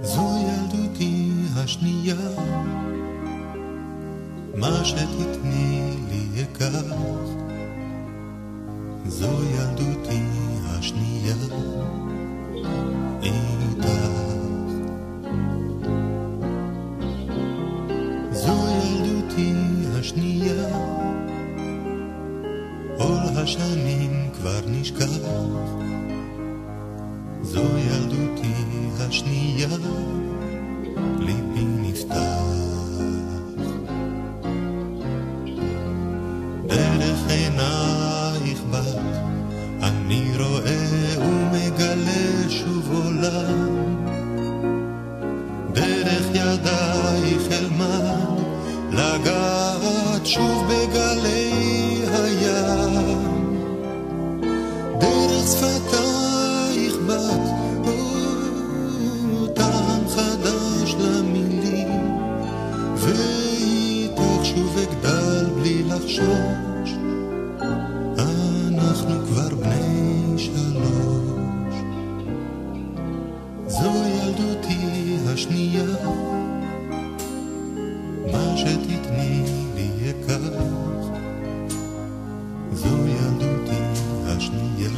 זו ילדותי השנייה, מה שתתני לי אקח. זו ילדותי השנייה איתך. זו ילדותי השנייה, עול השנים כבר נשכח. זו ילדותי השנייה, ליבי נפתח. דרך עינייך בת אני רואה ומגלה שוב עולם. דרך ידייך אלמד לגעת שוב בגלי הים. דרך שפתייך בת טעם חדש למילים, ואיתך שוב אגדל בלי לחשוש. אנחנו כבר בני 3. זו ילדותי השנייה, מה שתתני לי אקח. זו ילדותי השנייה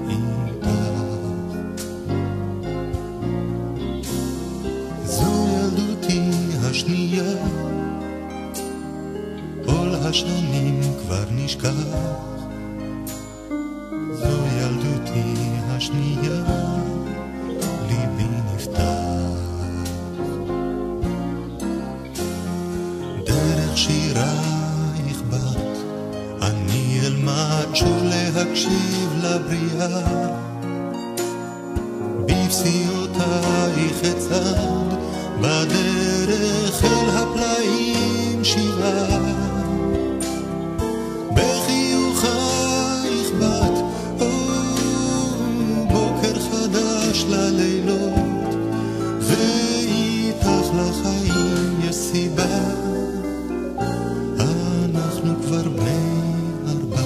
איתך. זו ילדותי השנייה, עול השנים כבר נשכח. זו ילדותי השנייה, ליבי נפתח. דרך שירייך בת אני אלמד שוב להקשיב לבריאה. בפסיעותייך אצעד בדרך אל הפלאים שבעה. בחיוכייך בת בוקר חדש ללילות, ואיתך לחיים יש סיבה. אנחנו כבר בני 4.